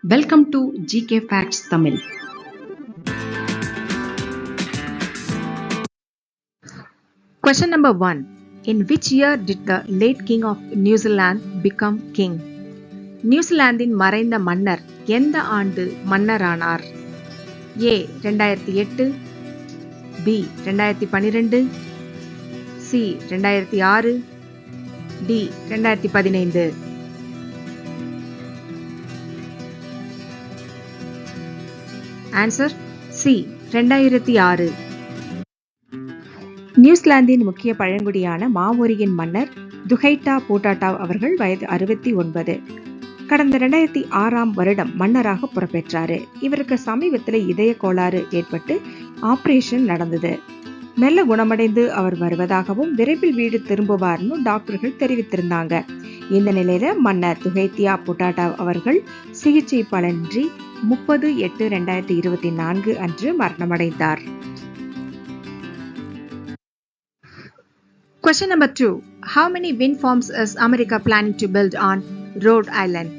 Welcome to GK Facts Tamil. Question number 1. In which year did the late king of New Zealand become king? நியூசிலாந்தின் மறைந்த மன்னர் எந்த ஆண்டு மன்னரானார்? A 2008, B 2012, C 2006, D 2015. Answer C 2006. நியூசிலாந்தின் முக்கிய பழங்குடியான மாவோரியின் மன்னர் துகைட்டா பூட்டாட்டா அவர்கள் வயது 69. கடந்த 2006ஆம் வருடம் மன்னராக பொறுப்பேற்றாரு. இவருக்கு சமீபத்தில் இதய கோளாறு ஏற்பட்டு ஆபரேஷன் நடந்தது. மெல்ல குணமடைந்து அவர் வருவதாகவும் விரைவில் வீடு திரும்புவார்னு டாக்டர்கள் தெரிவித்திருந்தாங்க. இந்த நிலையில மன்னர் துகைத்தியா புட்டாட்டா அவர்கள் சிகிச்சை பலனின்றி 30/8/2024 அன்று மரணமடைந்தார். Question number 2. How many wind farms is America planning to build on Rhode Island?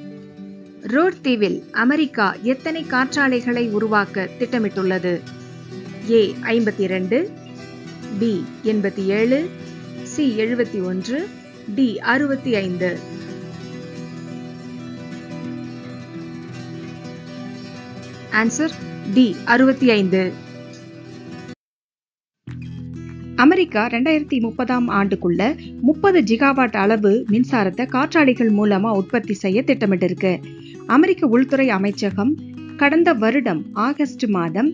Road தீவில் அமெரிக்கா எத்தனை காற்றாலைகளை உருவாக்க திட்டமிட்டுள்ளது? A 52, B 87, C 71, D 65. Answer D 65. America 2030ஆம் ஆண்டுக்குள்ள 30 ஜிகாவாட் அளவு மின்சாரத்தை காற்றாலைகள் மூலமா உற்பத்தி செய்ய திட்டமிட்டிருக்கு. அமெரிக்க உள்துறை அமைச்சகம் கடந்த வருடம் ஆகஸ்ட் மாதம்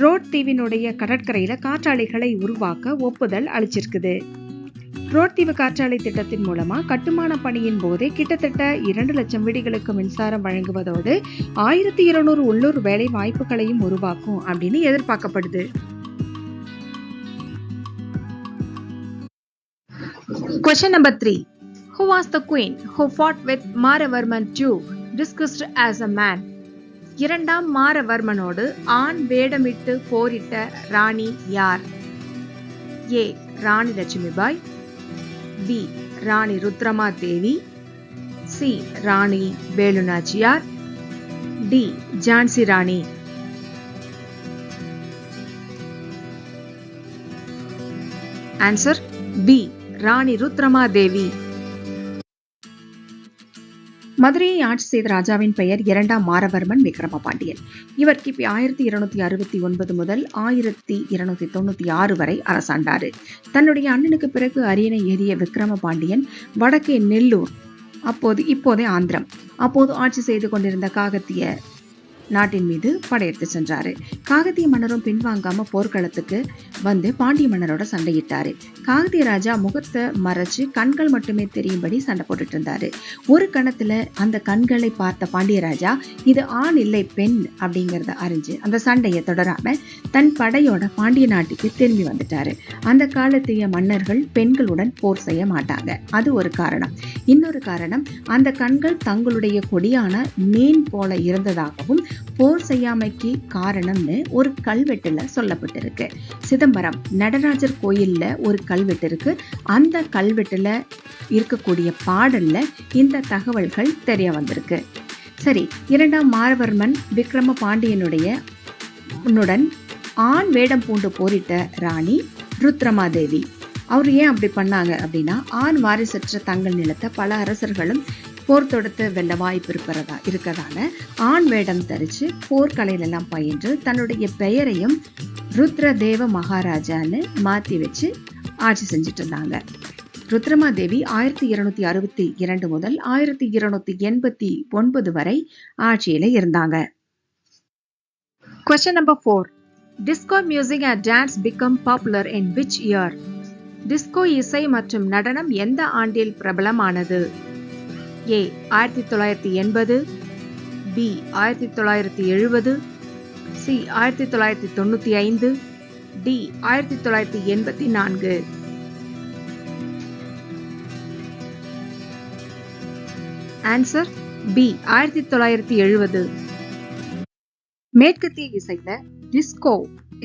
ரோட் தீவினுடைய கடற்கரையில காற்றாலைகளை உருவாக்க ஒப்புதல் அளிச்சிருக்குது. ரோட் தீவு காற்றாலை திட்டத்தின் மூலமா கட்டுமான பணியின் போதே கிட்டத்தட்ட 2 லட்சம் வீடுகளுக்கு மின்சாரம் வழங்குவதோடு 1200 உள்ளூர் வேலை வாய்ப்புகளையும் உருவாக்கும் அப்படின்னு எதிர்பார்க்கப்படுது. Question number 3. Who was the queen who fought with Maravarman II, disguised as a man? இரண்டாம் மாரவர்மனோடு ஆண் வேடமிட்டு போரிட்ட ராணி யார்? A Rani Lakshmibai, B Rani Rudrama Devi, C Rani Velu Nachiyar, D Jhansi Rani. Answer B Rani Rudrama Devi. மதுரையை ஆட்சி செய்த ராஜாவின் பெயர் இரண்டாம் மாரவர்மன் விக்ரம பாண்டியன். இவர் கிபி 1269 முதல் 1296 வரை அரசாண்டாரு. தன்னுடைய அண்ணனுக்கு பிறகு அரியணை ஏறிய விக்ரம பாண்டியன் வடக்கே நெல்லூர், இப்போதே ஆந்திரம், அப்போது ஆட்சி செய்து கொண்டிருந்த காகத்திய நாட்டின் மீது படையெடுத்து சென்றாரு. காகத்திய மன்னரும் பின்வாங்காம போர்க்களத்துக்கு வந்து பாண்டிய மன்னரோட சண்டையிட்டாரு. காகத்திய ராஜா முகத்தை மறைச்சு கண்கள் மட்டுமே தெரியும்படி சண்டை போட்டுட்டு இருந்தாரு. ஒரு கணத்துல அந்த கண்களை பார்த்த பாண்டிய ராஜா இது ஆண் இல்லை பெண் அப்படிங்கறத அறிஞ்சு அந்த சண்டையை தொடராம தன் படையோட பாண்டிய நாட்டுக்கு திரும்பி வந்துட்டாரு. அந்த காலத்திய மன்னர்கள் பெண்களுடன் போர் செய்ய மாட்டாங்க. அது ஒரு காரணம். இன்னொரு காரணம், அந்த கண்கள் தங்களுடைய கொடியான மீன் போல இருந்ததாகவும் போர் செய்யாமைக்கு காரணம்னு ஒரு கல்வெட்டுல சொல்லப்பட்டிருக்கு. சிதம்பரம் நடராஜர் கோயில்ல ஒரு கல்வெட்டு இருக்கு. அந்த கல்வெட்டுல இருக்கக்கூடிய பாடல்ல இந்த தகவல்கள் தெரிய வந்திருக்கு. சரி, இரண்டாம் மாரவர்மன் விக்ரம பாண்டியனுடைய ஆண் வேடம் பூண்டு போரிட்ட ராணி ருத்ரமாதேவி. அவர் ஏன் அப்படி பண்ணாங்க அப்படின்னா, ஆண் வாரிசற்ற தங்கள் நிலத்தை பல அரசர்களும் போர் தொடுத்து வெல்ல வாய்ப்பு இருக்கதால ஆண் வேடம் தரிச்சு போர்க்கலையிலெல்லாம் பயின்று தன்னுடைய பெயரையும் ருத்ரதேவ மகாராஜான்னு மாத்தி வச்சு ஆட்சி செஞ்சுட்டு இருந்தாங்க. ருத்ரமாதேவி 1262 முதல் 1289 வரை ஆட்சியில இருந்தாங்க. Question number 4. Disco music and dance become popular in which year? Disco இசை மற்றும் நடனம் எந்த ஆண்டில் பிரபலமானது? A 1980, B 1970, C 1995, D 1984. Answer B 1970. மேற்கத்திய இசையில டிஸ்கோ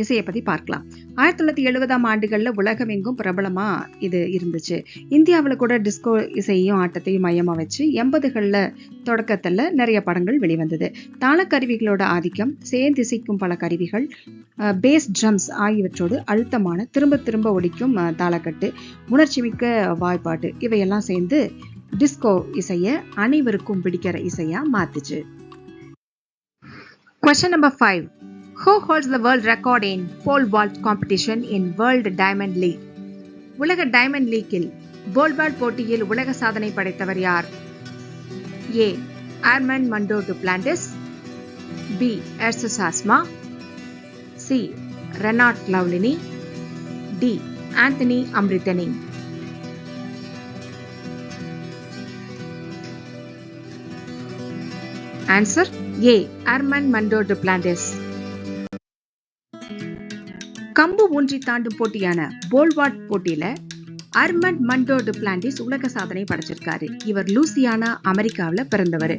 இசையை பத்தி பார்க்கலாம். 1970ஆம் ஆண்டுகள்ல உலகமெங்கும் பிரபலமா இது இருந்துச்சு. இந்தியாவில் கூட டிஸ்கோ இசையையும் ஆட்டத்தையும் மையமா வச்சு 80கள்ல தொடக்கத்துல நிறைய படங்கள் வெளிவந்தது. தாளக்கருவிகளோட ஆதிக்கம், சேர்ந்திசைக்கும் பல கருவிகள், பேஸ் ட்ரம்ஸ் ஆகியவற்றோடு அழுத்தமான திரும்ப திரும்ப ஒலிக்கும் தாளக்கட்டு, உணர்ச்சிமிக்க வாய்ப்பாட்டு இவையெல்லாம் சேர்ந்து டிஸ்கோ இசைய அனைவருக்கும் பிடிக்கிற இசையா மாத்துச்சு. Question number 5. Who holds the world record in pole vault competition in World Diamond League? உலக டைமண்ட் லீக்கில் போல் வால்ட் போட்டியில் உலக சாதனை படைத்தவர் யார்? A. Armand Mando Duplantis, B. Ersa Sasma, C. Renat Lavlini, D. Anthony Amrithani. Answer A. Armand Mando Duplantis. கம்பு ஊன்றி தாண்டும் போட்டியான போல் Walt போட்டியில ஆர்மண்ட் மண்டோ டுப்ளாண்டிஸ் உலக சாதனை படைச்சிருக்காரு. இவர் லூசியானா, அமெரிக்காவில் பிறந்தவர்.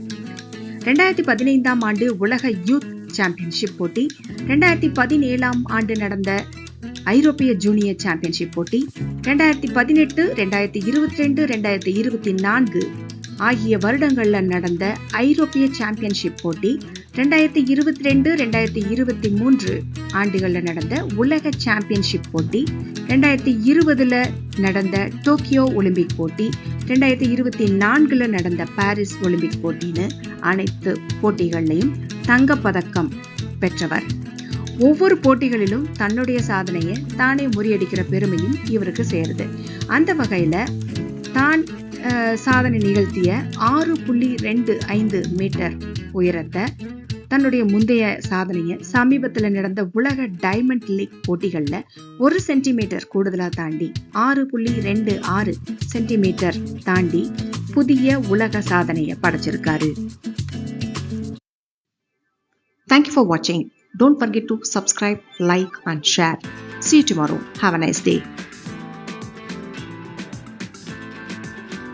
2015ஆம் ஆண்டு உலக யூத் சாம்பியன்ஷிப் போட்டி, 2017ஆம் ஆண்டு நடந்த ஐரோப்பிய ஜூனியர் சாம்பியன்ஷிப் போட்டி, 2018, 2022, 2024 ஆகிய வருடங்கள்ல நடந்த ஐரோப்பிய சாம்பியன்ஷிப் போட்டி, 2022, 2023 ஆண்டுகள்ல நடந்த உலக சாம்பியன்ஷிப் போட்டி, 2020ல நடந்த டோக்கியோ ஒலிம்பிக் போட்டி, 2024ல நடந்த பாரிஸ் ஒலிம்பிக் போட்டின்னு அனைத்து போட்டிகள்லையும் தங்கப்பதக்கம் பெற்றவர். ஒவ்வொரு போட்டிகளிலும் தன்னுடைய சாதனையை தானே முறியடிக்கிற பெருமையும் இவருக்கு சேருது. அந்த வகையில தான் சாதனை நிகழ்த்திய 6.25 மீட்டர் உயரத்தை, தன்னுடைய முந்தைய சாதனையை சமீபத்தில் நடந்த உலக டைமண்ட் லீக் போட்டிகள்ல 1 சென்டிமீட்டர் கூடுதலா தாண்டி 6.26 சென்டிமீட்டர் தாண்டி புதிய உலக சாதனையை படைச்சிருக்காரு. Thank you for watching. Don't forget to subscribe, like and share. See you tomorrow. Have a nice day.